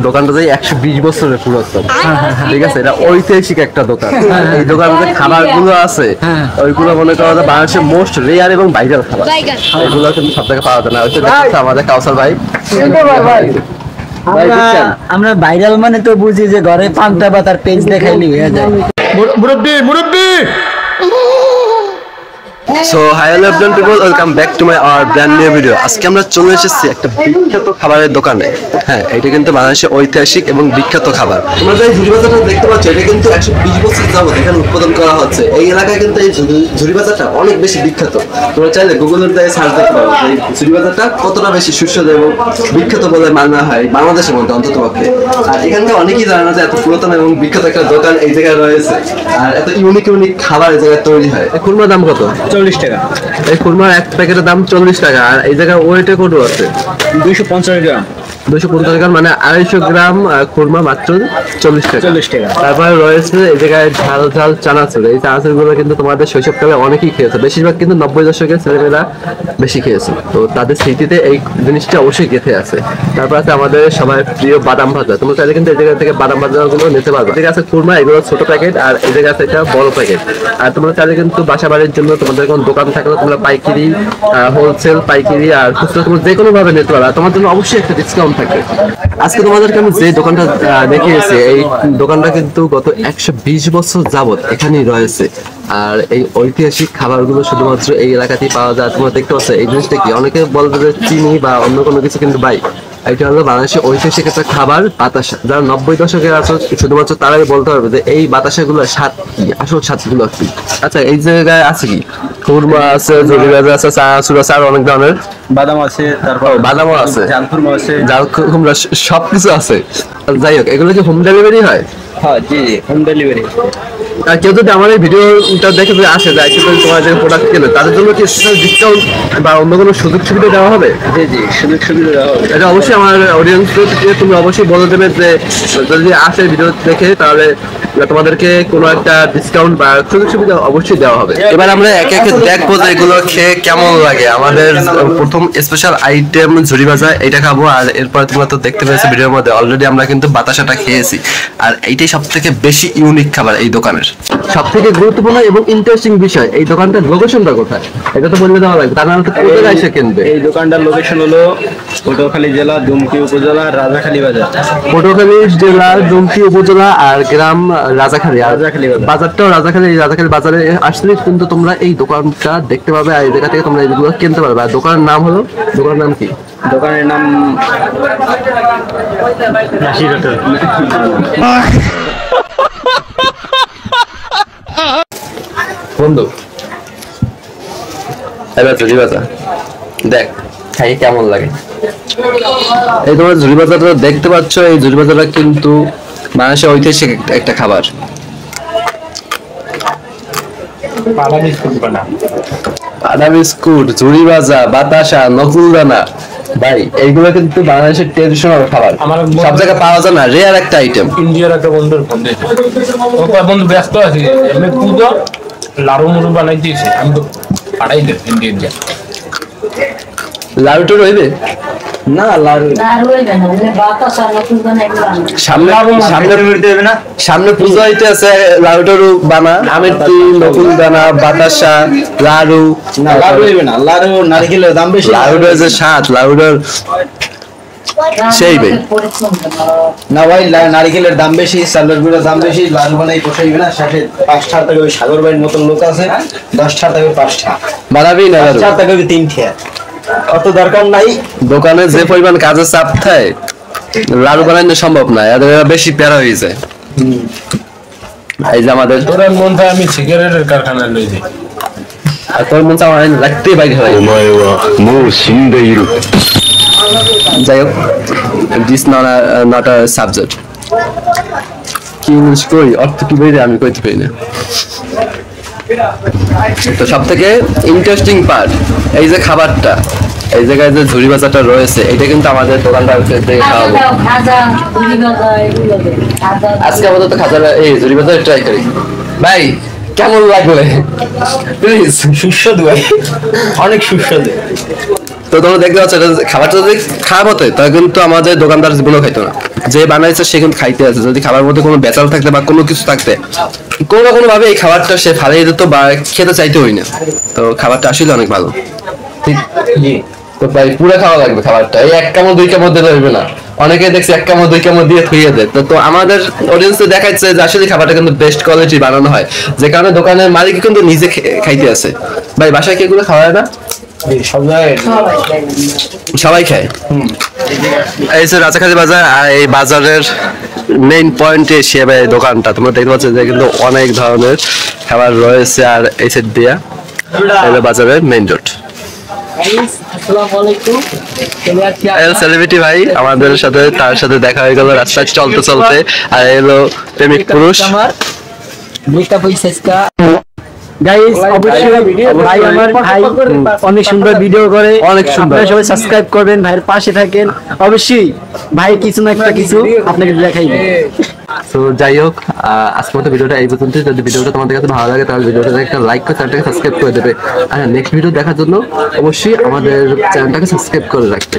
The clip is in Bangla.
দোকানটা যে 120 বছরের পুরাতন, ঠিক আছে, এটা ঐতিহাসিক একটা দোকান। এই দোকানে যে খাবারগুলো আছে ওইগুলো মনে করো যে বাংলাদেশের মোস্ট রেয়ার এবং ভাইরাল খাবার, এগুলো কিন্তু সব জায়গায় পাওয়া যায় না। ওইটা দেখতে আমাদের কাউসার ভাই। আমরা ভাইরাল মানে তো বুঝি যে ঘরে পান্তা ভাত আর পেজ দেখাইলি হয়ে যায়। মুরব্বি মুরব্বি। So hi hello everyone people, welcome back to my our brand new video. আজকে আমরা চলে এসেছি একটা বিখ্যাত খাবারের দোকানে। হ্যাঁ, এটা কিন্তু বাংলাদেশের ঐতিহাসিক এবং বিখ্যাত খাবার। তোমরা যে ঝুড়ি বাজারটা দেখতে পাচ্ছ, এটা কিন্তু 120 বছর যাবত এখানে উৎপাদন করা হচ্ছে। এই এলাকায় কিন্তু এই ঝুড়ি বাজারটা অনেক বেশি বিখ্যাত। তোমরা চাইলে গুগলের দিয়ে সার্চ করতে পারো এই ঝুড়ি বাজারটা কতটা বেশি সুস্বাদু এবং বিখ্যাত বলে মানা হয় বাংলাদেশের মধ্যে অন্ততপক্ষে। আর এখানকার অনেকেই জানে না যে এত পুরাতন এবং বিখ্যাত একটা দোকান এই জায়গায় রয়েছে, আর এত ইউনিক খাবার এই জায়গায় তৈরি হয়। খুরমার দাম কত? 40 টাকা। এই খুরমার এক প্যাকেটের দাম 40 টাকা। আর এই জায়গায় ওয়েটে কত আছে? 250 গ্রাম। 250 গ্রাম মানে 250 গ্রাম খুরমা মাত্র 40 টাকা। তারপরে রয়েছে এই জায়গায় ঝাল ঝাল চানাচুর। এই চানাচুর গুলো কিন্তু তোমাদের শৈশবকালে অনেকেই খেয়েছে, বেশিরভাগ কিন্তু 90 দশকের ছেলেমেয়েরা বেশি খেয়েছে, তো তাদের স্মৃতিতে এই জিনিসটা অবশ্যই গেঁথে আছে। তারপর আছে আমাদের সবাই প্রিয় বাদাম ভাজা। তোমরা চাইলে কিন্তু এই জায়গা থেকে বাদাম ভাজা গুলো নিতে পারবে। এই জায়গায় আছে খুরমা, এগুলো ছোট প্যাকেট, আর এই জায়গায় আছে একটা বড় প্যাকেট। আর তোমরা চাইলে কিন্তু বাসা বাড়ির জন্য তোমাদের কোনো দোকান থাকলে তোমরা পাইকারি, হোলসেল, পাইকারি আর খুচরা তোমরা যে কোনো ভাবে নিতে পারবে। তোমার জন্য অবশ্যই একটা ডিসকাউন্ট থাকবে। আজকে তোমাদেরকে আমি যে দোকানটা দেখিয়েছি, এই দোকানটা কিন্তু গত 120 বছর যাবত এখানেই রয়েছে। আর এই ঐতিহাসিক খাবারগুলো শুধুমাত্র এই এলাকাতেই পাওয়া যায়। তোমরা দেখতে পাচ্ছ এই জিনিসটা কি, অনেকে বলবে যে চিনি বা অন্য কোনো কিছু, কিন্তু ভাই এটা হলো বাংলাদেশের ঐতিহাসিক একটা খাবার, বাতাসা। যারা 90 দশকের আছে শুধুমাত্র তারাই বলতে পারবে যে এই বাতাসাগুলোর স্বাদ কি, আসল স্বাদগুলো কি। আচ্ছা, এই জায়গায় আছে কি? খুরমা আছে, ঝুড়ি ভাজা আছে, চানাচুর আছে, আর অনেক ধরনের বাদাম আছে, তারপর বাদামও আছে, জাল খুরমা আছে, জাল খুরমা সবকিছু আছে। যাই হোক, এগুলো কি হোম ডেলিভারি হয়? হ্যাঁ জি, হোম ডেলিভারি। আর কেউ যদি আমার এই ভিডিওটা দেখে যদি আসে যায় সেটা তোমাদের প্রোডাক্ট কেনে, তাদের জন্য কি স্পেশাল ডিসকাউন্ট বা অন্য কোনো সুযোগ সুবিধা দেওয়া হবে? জি জি, সুযোগ সুবিধা দেওয়া হবে। এটা অবশ্যই আমার অডিয়েন্সকে তুমি অবশ্যই বলে দেবে যে যদি আসে ভিডিও দেখে তাহলে তোমাদেরকে কোনো একটা ডিসকাউন্ট বা সুযোগ সুবিধা অবশ্যই দেওয়া হবে। এবার আমরা একে একে দেখবো যে এগুলো খেয়ে কেমন লাগে। আমাদের প্রথম স্পেশাল আইটেম ঝুড়ি ভাজা, এটা খাবো। আর এরপরে তোমরা তো দেখতে পেয়েছো ভিডিওর মধ্যে অলরেডি আমরা কিন্তু বাতাসাটা খেয়েছি। আর এইটাই সব থেকে বেশি ইউনিক খাবার এই দোকানের। সব থেকে গুরুত্বপূর্ণ এবং ইন্টারেস্টিং বিষয়, এই দোকানটার লোকেশনটা কোথায় এটা তো বলে দেওয়া লাগবে, তার তো কোথায় এসে কিনবে। এই দোকানটার লোকেশন হলো পটুয়াখালী জেলা, দুমকি উপজেলা, রাজাখালী বাজার। পটুয়াখালী জেলা, দুমকি উপজেলা আর গ্রাম রাজাখালী। বাজারটাও রাজাখালী। রাজাখালী বাজারে আসলে কিন্তু তোমরা এই দোকানটা দেখতে পাবে, আর এই জায়গা থেকে তোমরা এইগুলো কিনতে পারবে। আর দোকানের নাম হলো, দোকানের নাম কি? দোকানের নাম বন্ধু, এবার ঝুড়ি ভাজা দেখ খাই কেমন লাগে। এই তোমার ঝুড়ি ভাজাটা দেখতে পাচ্ছ, এই ঝুড়ি ভাজাটা কিন্তু বাংলাদেশের ঐতিহাসিক একটা খাবার। আদা বিস্কুট, ঝুড়ি ভাজা, বাতাসা, নকুলদানা, ভাই এইগুলো কিন্তু বাংলাদেশের ট্রেডিশনাল খাবার, সব জায়গায় পাওয়া যায় না, রেয়ার একটা আইটেম। ইন্ডিয়ার একটা বন্ধুর ফোন দিয়েছে, বন্ধু ব্যস্ত আছি, আমি পুজো লাড়ু মুড়ু বানাই দিয়েছি, আমি তো পাঠাই দেব ইন্ডিয়া। লাড়ুটা রইবে না, লাড়ু সামনে পুজো হইতে আছে, লাড়ুটারু বানা, আমের তিল, নকুল দানা, বাতাসা, লাড়ু। না, লাড়ু হইবে না, লাড়ু নারকেলের দাম বেশি। লাড়ুটার যে স্বাদ, লাড়ুটার সেই ভাই না ভাই, নারকেলের দাম বেশি, চালের গুঁড়োর দাম বেশি, লাড়ু বানাই পোষাইবে না। সাথে 5 টাকা থেকে ওই সাগর ভাইয়ের মতন লোক আছে, 10 টাকা থেকে 5 টাকা বানাবি না, 10 টাকা থেকে 3 টাকা, অত দরকার নাই। দোকানে যে পরিমাণ কাজের চাপ থাকে লাড়ু বানানো সম্ভব না, এদের বেশি প্যারা হয়ে যায়। এই যে আমাদের তোর মন চায় আমি সিগারেটের কারখানায় লই যাই, আর তোর মন চায় রাখতেই বাইরে হয়। যাই হোক, দিস নট আ সাবজেক্ট। কি ইংলিশ করি, অর্থ কি বেরিয়ে আমি কইতে পারি না। তো সব থেকে ইন্টারেস্টিং পার্ট এই যে খাবারটা, এই জায়গায় যে ঝুড়ি ভাজাটা রয়েছে, এটা কিন্তু আমাদের দোকানদার থেকে খাওয়াবো। আজকে আপাতত খাজা এই ঝুড়ি ভাজা ট্রাই করি। ভাই কেমন লাগবে প্লিজ? সুস্বাদু ভাই, অনেক সুস্বাদু। তো তোমরা দেখতে পাচ্ছ এটা খাবারটা যদি খারাপ হতো তাহলে কিন্তু আমাদের দোকানদার জীবনও খাইতো না। যে বানাইছে সে কিন্তু খাইতে আছে, যদি খাবার মধ্যে কোনো বেচাল থাকতে বা কোনো কিছু থাকতে কোনো না কোনো ভাবে এই খাবারটা সে ফালিয়ে দিত বা খেতে চাইতে হই না। তো খাবারটা আসলে অনেক ভালো। ঠিক তো ভাই পুরো খাওয়া লাগবে খাবারটা, এই 1 কামড় 2 কামড় দিলে হইবে না। অনেকে দেখছি 1 কামড় 2 কামড় দিয়ে থুইয়ে দেয়। তো আমাদের অডিয়েন্সে দেখাচ্ছে যে আসলে খাবারটা কিন্তু বেস্ট কোয়ালিটি বানানো হয়, যে কারণে দোকানের মালিক কিন্তু নিজে খাইতে আছে। ভাই বাসায় কি এগুলো খাওয়া হয় না? সব জায়গায় সবাই খায়। এই যে রাজাখালী বাজার, আর এই বাজারের মেইন পয়েন্টে হিসেবে দোকানটা তোমরা দেখতে পাচ্ছ যে কিন্তু অনেক ধরনের খাবার রয়েছে। আর এই সাইড দিয়া বাজারের মেইন রোড। সেলিব্রিটি ভাই আমাদের সাথে, তার সাথে দেখা হয়ে গেল রাস্তায় চলতে চলতে। আর এলো প্রেমিক পুরুষ। গাইস অবশ্যই ভাই আমার ভাই অনেক সুন্দর ভিডিও করে, অনেক সুন্দর। আপনারা সবাই সাবস্ক্রাইব করবেন, ভাইয়ের পাশে থাকেন। অবশ্যই ভাই কিছু না একটা কিছু আপনাকে দেখাইবে। তো যাই হোক, আজকের মতো ভিডিওটা এই পর্যন্ত। যদি ভিডিওটা তোমাদের কাছে ভালো লাগে তাহলে ভিডিওটাতে একটা লাইক করে চ্যানেলটাকে সাবস্ক্রাইব করে দেবে। আর নেক্সট ভিডিও দেখার জন্য অবশ্যই আমাদের চ্যানেলটাকে সাবস্ক্রাইব করে রাখবে।